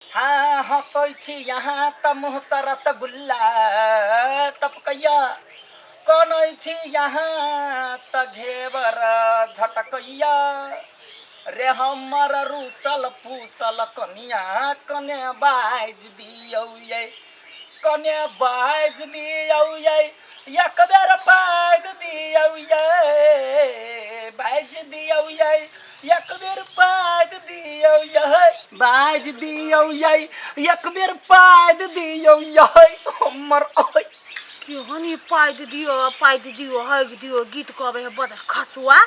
हाँ हंसै छी यहाँ त मुँह से रसगुल्ला टपकैया कनै छी यहाँ त घेवर झटकैया रे हमर रूसल फूसल कनिया कने बाज दियौ ये कने बाज दियौ ये एक बेर बाज दियौ ये बाज दियौ ये एक बेर बाज दियौ ये बाज दियौ ये एक बेर बाज दियौ ये हमर ओय केहन पाइद दियो हग दियो गीत कहबे है बजा खसुआ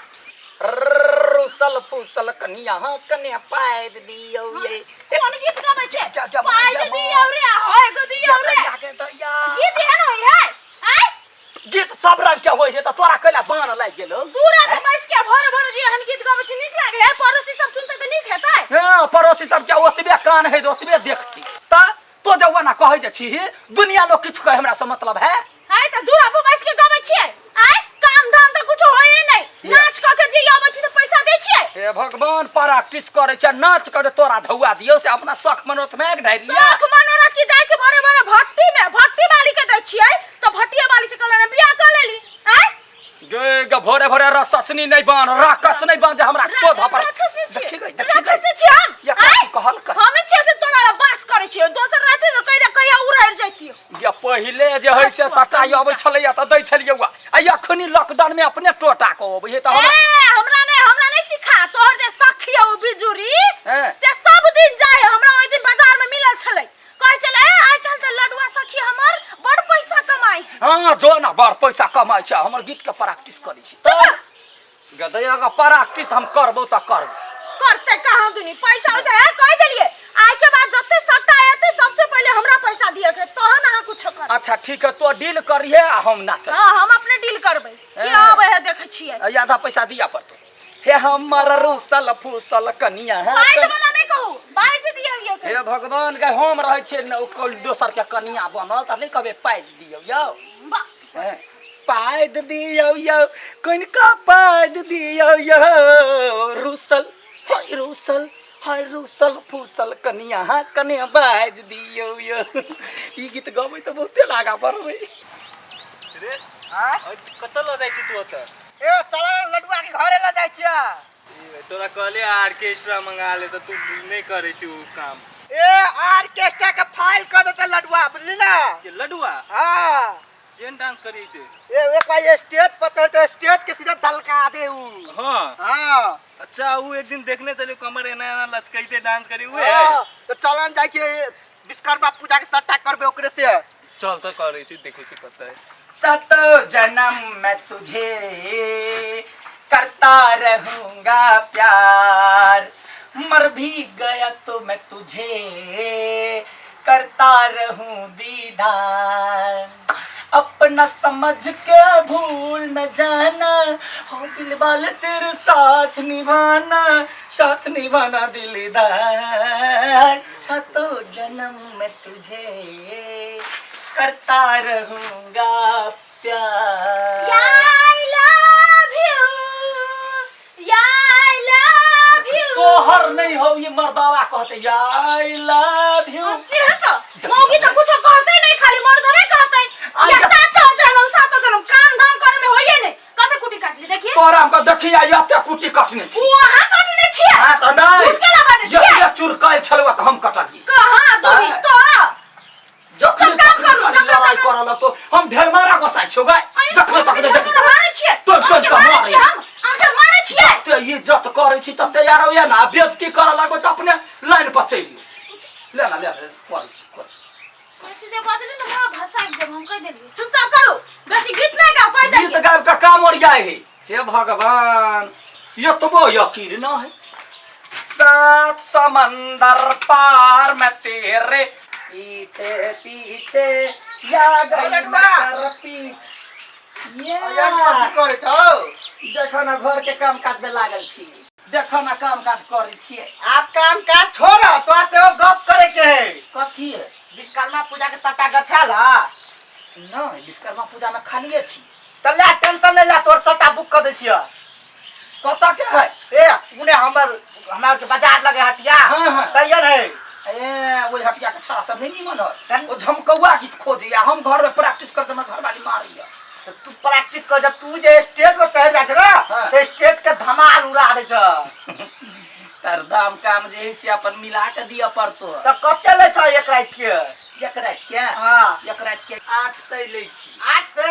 रूसल फूसल कनिया कने पाइद दियौ ये कोन गीत गाबै छे पाइद दियो रे हग दियो रे गीत एहन होय है आय गीत सब रंग के होय है त तोरा कैला बान लाग गेलो दूरा पे बैस के भर भर जे एहन गीत गाबै छी नीक लागे है पड़ोसी सब सुनते त नीक हेतै हां पड़ोसी सब के ओतबे कान है ओतबे देखती त तो जवाना कहै जे छी दुनिया लोग किछ कहे हमरा से मतलब है आय त दूरा पे बैस के गाबै छी आय काम धाम त कुछ होय नहीं नाच क के जे आबै छी त पैसा दै छी हे भगवान प्रैक्टिस करे छ नाच क तोरा ढौआ दियो से अपना शौक मनोरथ में ढारि लिया शौक मनोरथ की जाय छै बड़े बड़े भट्टी वाली के दै छियै त भट्टिया वाली से कहले बियाह क लेली आय गे भोरे भोरे रससनी नहीं बान राकस नहीं बान जे हमरा शोध पर देखी छी हम या की कहल कर हम इच्छा से तोरा बास करे छी दोसर रात के कहिया कहिया उड़ार जैतियो ये पहिले जे है से सटाई आबै छलै त दै छलियै आ अखनी लॉकडाउन में अपने टोटा को अबै त हमरा नहीं सिखा तोहर जे सखी है बिजुरी से सब दिन जाय हमरा ओइ दिन बाजार में मिलल छलै कहै छलै आइ काल त लडुआ सखी हमर बड़ पैसा कमाई हां जो ना बड़ पैसा कमाई छै हमर गीत के प्रैक्टिस करै छी गदया का प्रैक्टिस हम करबो त करबो करते कहां दुनी पैसा उसे है कह देलिए आइ के बाद जत्ते सट्टा आते सबसे पहले हमरा पैसा दिए के तहन अहां कुछ कर अच्छा ठीक है तो डील करिए आ हम नाच हां हम अपने डील करबै की आबै है देखे छियै आधा पैसा दिया पड़तो हे हमर रूसल फूसल कनिया बाइज वाला नहीं कहू बाइज दियौ ये हे भगवान के हम रहै छै न कोई दोसर के कनिया बनल त नहीं कहबे पाइद दियौ यौ पाइद दियौ यौ कनिका पाइद दियौ यौ रूसल हाय रूसल फूसल कनिया कने बाइज दियौ यौ ई गीत गाबै त बहुते लागा पड़बै रे हां कत ल जाय छी तू ओत ए चल लडुआ के घरे ल जाय छिया तोरा कहले ऑर्केस्ट्रा मंगा ले त तू नहीं करे छी उ काम ए ऑर्केस्ट्रा के फाइल क देते लडुआ बुझली ना ये लडुआ हां केन डांस करी से ए भाई स्टेज पर चढ़ते स्टेज के सीधा धलका दे उ हां अच्छा उ एक दिन देखने चले कमर एना लचकैते डांस करी हुए तो चलन जाय छै विश्वकर्मा पूजा के सट्टा करबे ओकरे से चल तो करे छी देखे छी पता है सत जन्म मैं तुझे करता रहूंगा प्यार मर भी गया तो मैं तुझे करता रहूं दीदार अपना समझ के भूल न जाना हो दिल वाले तेरे साथ निभाना दिलदार सातों जन्म में तुझे करता रहूंगा प्यार आई लव यू तोहर नहीं हो ये मर्दावा कहते आई लव यू मौगी तो कुछ कहते नहीं खाली मर्दवे कहते या सातो जन्म काम धाम करे में होइए नहीं कटे कुटी काट ली देखिए तोरा हमको देखिया एते कुटी कटने छी वहां कटने छी हां त नहीं के लगा दे छी ये चुरकाल छलवा त हम कटली कहां दूरी तो जखने तक लड़ाई करल तो हम ढेर मारा गोसाई छौ गाय जखने तक देखि मारे छी तो मारे हम आके मारे छी ते इज्जत करे छी त तैयार होया ना बेइज्जती कर लागो त अपने लाइन पर चली ले कर ऐसे जे बदले तो हमरा भाषा एकदम हम कह देली चुपचाप करो बेसी गीत नहीं गाओ कह दे गीत गायब का काम और जाए है हे भगवान ये तो वो यकीन ना है सात समंदर पार में तेरे पीछे या गई मकर पीछे ये कथि करे छौ देखो ना घर के काम काज में लागल छी देखो ना काम काज करे छी आप काम काज छोड़ तो से गप करे के है कथि है विश्वकर्मा पूजा के सट्टा गछाला नहीं विश्वकर्मा पूजा में खालिए छी त ले टेंशन नहीं ला तोर सट्टा बुक कर दे छिया कत के है ए उने हमर के बाजार लगे हटिया तैयार है ए वो हटिया के छाड़ा सब नहीं निमन है वो झमकौआ गीत खोजी आ हम घर में प्रैक्टिस करते ना घर वाली मारी है तो तू प्रैक्टिस कर जा तू जे स्टेज पर चढ़ जा छ ना हाँ। तो स्टेज के धमाल उड़ा दे छ तर दाम काम जे है से अपन मिला के दिया पड़तो तो कते ले छ एक रात के एक रात के हां एक रात के 800 ले छी 8 से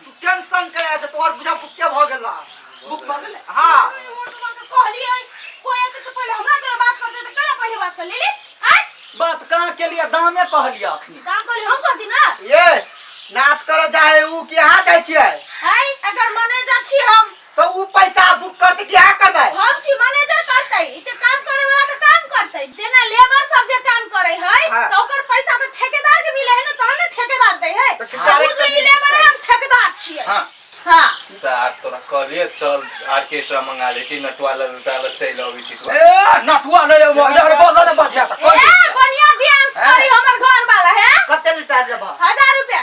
तू टेंशन करे छ तोर बुझा बुक्के भ गेला बुक भ गेलै हां कहलिए कोई आते तो पहले हमरा जरा बात करते तो कला पहले बात कर ले आय बात कहां के लिए दामे कहलिया अखनी काम कहली हम कहती ना ये नाच करे जाए ऊ कि यहां जाय छियै हाय अगर मैनेजर छी हम तो ऊ पैसा बुक करते कि यहां करबै हम छी मैनेजर करतै इते काम करे वाला के काम करतै जेना लेबर सब जे काम करे है हाँ। तो ओकर पैसा तो ठेकेदार के मिले है ना तहन ना ठेकेदार दे है तो ठेकेदार तो जो लेबर है हम ठेकेदार छियै हां हां सार तोरा कहलिए चल ऑर्केस्ट्रा मंगा ले छी नटवाला लुटाला चल आबी छी तू ए नटुआ ले यार बोल ना बचिया से ए बढ़िया डांस करी हमर घर वाला है कते लुटा देबा 1000 रुपया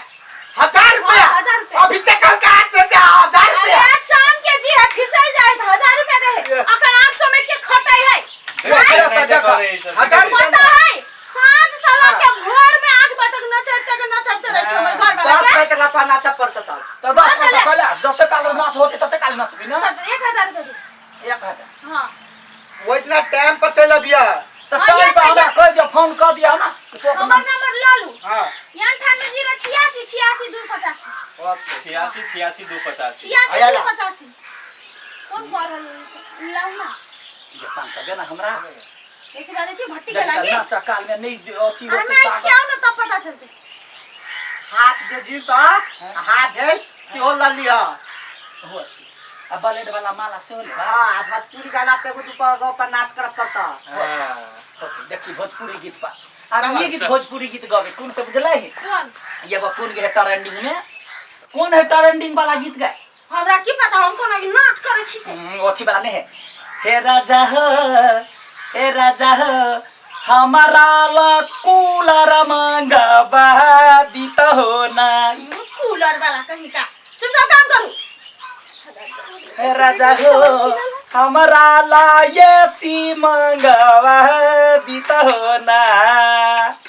1000 रुपया हाँ, 1000 रुपया। अभी तक कल का 8 रुपया 1000 रुपया अरे चांद के जी है फिसल जाए तो 1000 रुपया दे अखन 800 में के खटाई है तेरा सजा करे ई सब 1000 रुपया पता है साँझ साला के भोर में 8 बजे तक नचते रहे छ हमर घर वाला 10 के रुपया तक लाता नाच पड़ता था तो 10 रुपया कहला जते काल नाच होते तते काल नाचबी ना तो 1000 रुपया दे 1000 हां वो इतना टाइम पर चल अबिया तो हाँ, टाइम ये पे तो हमरा ये- कह दिया फोन कर दिया ना तो हमर नंबर ला लू हां 98 086 86 250 आयाला। 86 कौन पढ़ल लाऊ ना जे 500 देना हमरा ऐसे गाने छी भट्टी के लागी नाचा काल में नहीं अथी अरे होते नाच के आओ ना तब पता चलते हाथ जे जीता हाथ है सेहो ला लिया हो अब बलेड वाला माला से होले हां भोजपुरी गाना पे कुछ गो पर नाच कर पड़ता हां देखी भोजपुरी गीत पा अब ये गीत भोजपुरी गीत गावे कौन से बुझले है कौन ये वो कौन है ट्रेंडिंग में कौन है ट्रेंडिंग वाला गीत गाए हमरा की पता हम कोनो नाच करे छी से अथी वाला नहीं है हे राजा हो हमारा ला कूलर मंगवा दीत हो ना कूलर वाला कहीं का चुपचाप काम करू हे राजा हो हमारा ला ये सी मंगवा दीत हो ना